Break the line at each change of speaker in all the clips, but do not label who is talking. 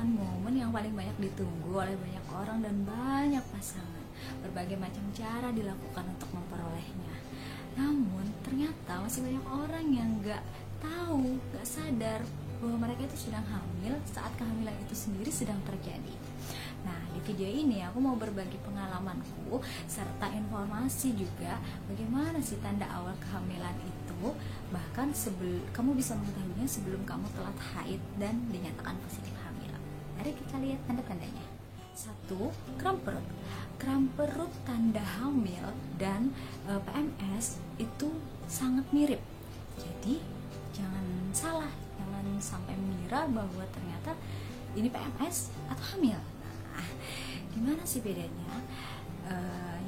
merupakan momen yang paling banyak ditunggu oleh banyak orang dan banyak pasangan. Berbagai macam cara dilakukan untuk memperolehnya. Namun ternyata masih banyak orang yang gak tahu, gak sadar bahwa mereka itu sedang hamil saat kehamilan itu sendiri sedang terjadi. Nah, di video ini aku mau berbagi pengalamanku serta informasi juga bagaimana sih tanda awal kehamilan itu. Bahkan kamu bisa mengetahuinya sebelum kamu telat haid dan dinyatakan positif hamil. Mari kita lihat tanda-tandanya. 1. Kram perut. Kram perut tanda hamil dan PMS itu sangat mirip. Jadi jangan salah, jangan sampai mengira bahwa ternyata ini PMS atau hamil. Nah, gimana sih bedanya?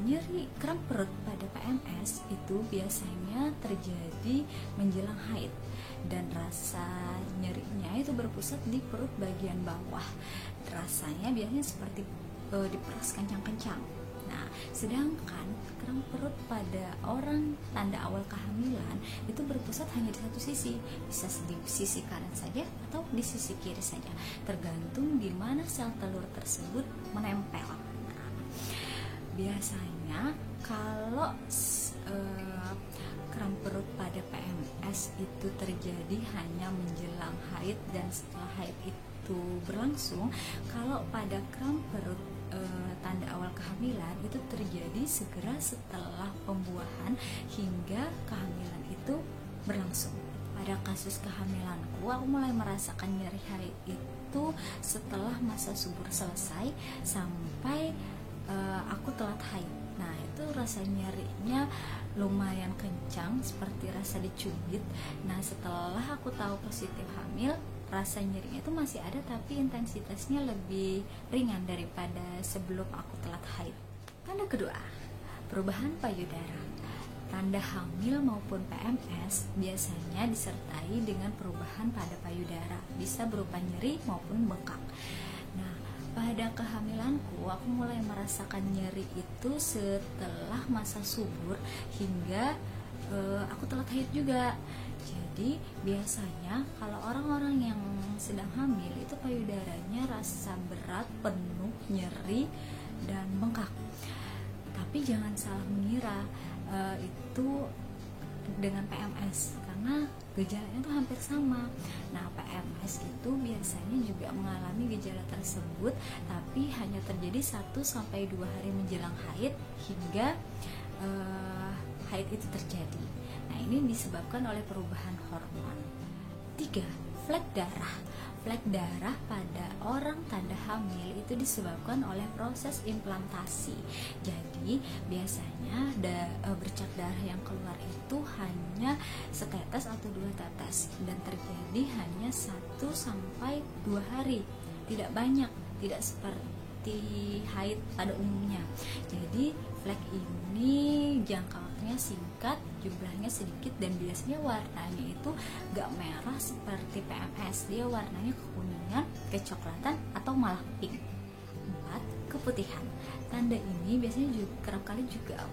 Nyeri kram perut pada PMS itu biasanya terjadi menjelang haid dan rasa nyerinya itu berpusat di perut bagian bawah. Rasanya biasanya seperti diperas kencang-kencang. Nah, sedangkan kram perut pada orang tanda awal kehamilan itu berpusat hanya di satu sisi, bisa di sisi kanan saja atau di sisi kiri saja, tergantung di mana sel telur tersebut menempel. Nah, biasanya kalau kram perut pada PMS itu terjadi hanya menjelang haid dan setelah haid itu berlangsung. Kalau pada kram perut tanda awal kehamilan itu terjadi segera setelah pembuahan hingga kehamilan itu berlangsung. Pada kasus kehamilanku, aku mulai merasakan nyeri haid itu setelah masa subur selesai sampai aku telat haid. Nah, itu rasa nyerinya lumayan kencang, seperti rasa dicubit. Nah, setelah aku tahu positif hamil, rasa nyerinya itu masih ada tapi intensitasnya lebih ringan daripada sebelum aku telat haid. Tanda kedua, perubahan payudara. Tanda hamil maupun PMS biasanya disertai dengan perubahan pada payudara, bisa berupa nyeri maupun bengkak. Nah, pada kehamilanku aku mulai merasakan nyeri itu setelah masa subur hingga aku telat haid juga. Jadi biasanya kalau orang-orang yang sedang hamil itu payudaranya rasa berat, penuh, nyeri, dan bengkak. Tapi jangan salah mengira itu dengan PMS, karena gejalanya itu hampir sama. Nah, PMS itu biasanya juga mengalami gejala tersebut, tapi hanya terjadi 1-2 hari menjelang haid hingga haid itu terjadi. Nah, ini disebabkan oleh perubahan hormon. 3. Flek darah. Flek darah pada orang tanda hamil itu disebabkan oleh proses implantasi. Jadi biasanya bercak darah yang keluar itu hanya setetes atau 2 tetes dan terjadi hanya 1-2 hari, tidak banyak, tidak seperti haid pada umumnya. Jadi flek ini jangka waktunya singkat, jumlahnya sedikit, dan biasanya warnanya itu gak merah seperti PMS. Dia warnanya kekuningan, kecoklatan, atau malah pink. 4. Keputihan. Tanda ini biasanya juga kerap kali juga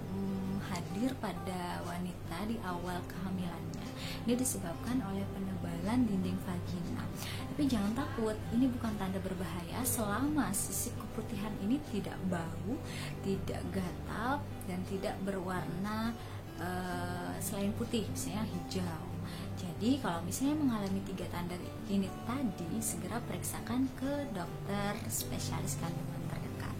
hadir pada wanita di awal kehamilannya. Ini disebabkan oleh penebalan dinding vagina. Tapi jangan takut, ini bukan tanda berbahaya selama sisi keputihan ini tidak bau, tidak gatal, dan tidak berwarna selain putih, misalnya hijau. Jadi kalau misalnya mengalami 3 tanda ini tadi, segera periksakan ke dokter spesialis kandungan terdekat.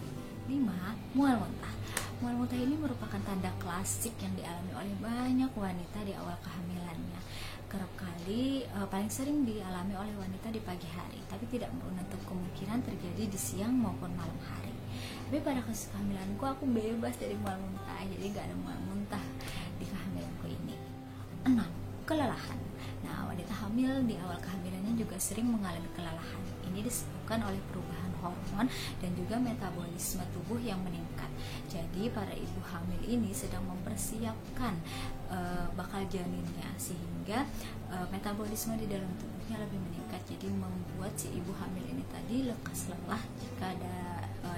5. Mual muntah. Mual muntah ini merupakan tanda klasik yang dialami oleh banyak wanita di awal kehamilannya. Kerap kali paling sering dialami oleh wanita di pagi hari, tapi tidak menutup kemungkinan terjadi di siang maupun malam hari. Tapi pada kasus kehamilanku aku bebas dari mual muntah, jadi gak ada mual muntah di kehamilanku ini. 6. Kelelahan. Nah, wanita hamil di awal kehamilannya juga sering mengalami kelelahan. Ini disebabkan oleh perubahan hormon dan juga metabolisme tubuh yang meningkat. Jadi para ibu hamil ini sedang mempersiapkan bakal janinnya, sehingga metabolisme di dalam tubuhnya lebih meningkat. Jadi membuat si ibu hamil ini tadi lekas lelah jika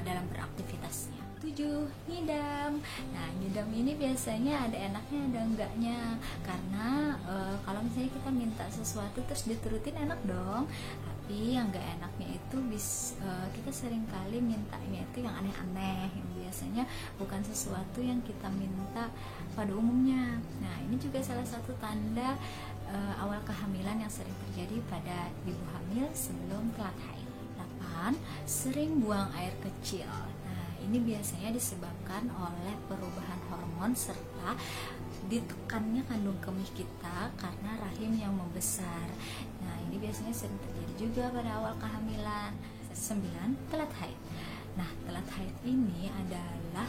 dalam beraktivitasnya. 7. Ngidam. Nah, ngidam ini biasanya ada enaknya ada enggaknya, karena kalau misalnya kita minta sesuatu terus diturutin enak dong, Tapi yang gak enaknya itu kita sering kali mintanya itu yang aneh-aneh, yang biasanya bukan sesuatu yang kita minta pada umumnya. Nah, ini juga salah satu tanda awal kehamilan yang sering terjadi pada ibu hamil sebelum telat haid. 8. Sering buang air kecil. Nah, ini biasanya disebabkan oleh perubahan hormon serta ditekannya kandung kemih kita karena rahim yang membesar. Nah, ini biasanya sering terjadi juga pada awal kehamilan. 9. Telat haid. Nah, telat haid ini adalah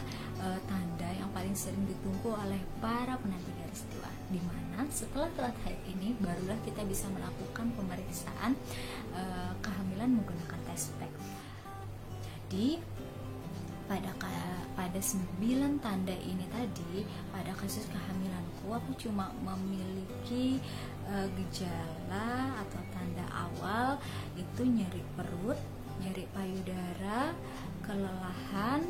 tanda yang paling sering ditunggu oleh para penanti garis tua, di mana setelah telat haid ini barulah kita bisa melakukan pemeriksaan kehamilan menggunakan test pack. Jadi pada 9 tanda ini tadi, pada kasus kehamilanku aku cuma memiliki gejala atau tanda awal itu nyeri perut, nyeri payudara, kelelahan,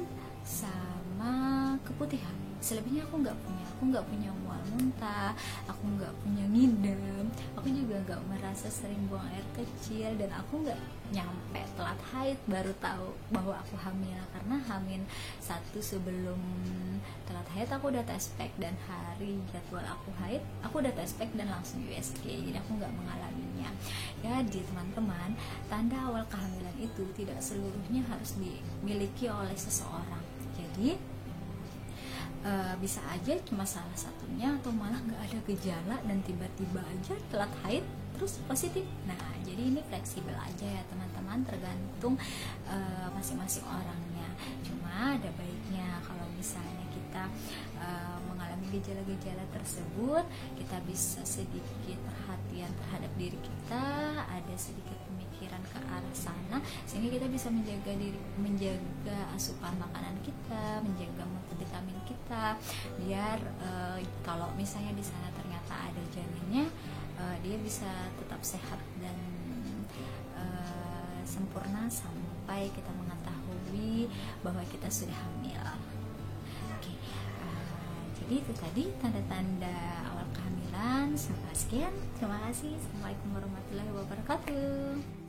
sama keputihan. Selebihnya aku nggak punya mual muntah, aku nggak punya ngidam, aku juga nggak merasa sering buang air kecil, dan aku nggak nyampe telat haid baru tahu bahwa aku hamil, karena hamil 1 sebelum telat haid aku udah tes pack, dan hari jadwal aku haid aku udah tes pack dan langsung USG, jadi aku nggak mengalaminya. Jadi teman-teman, tanda awal kehamilan itu tidak seluruhnya harus dimiliki oleh seseorang. Jadi bisa aja cuma salah satunya, atau malah nggak ada gejala dan tiba-tiba aja telat haid terus positif. Nah, jadi ini fleksibel aja ya teman-teman, tergantung masing-masing orangnya. Cuma ada baiknya kalau misalnya kita mengalami gejala-gejala tersebut, kita bisa sedikit perhatian terhadap diri kita, ada sedikit pemikiran ke arah sana, sehingga kita bisa menjaga asupan makanan kita, menjaga multivitamin kita, biar kalau misalnya di sana ternyata ada janinnya, dia bisa tetap sehat dan sempurna sampai kita mengetahui bahwa kita sudah hamil. Oke, jadi itu tadi tanda-tanda awal kehamilan. Sampai sekian, terima kasih. Assalamualaikum warahmatullahi wabarakatuh.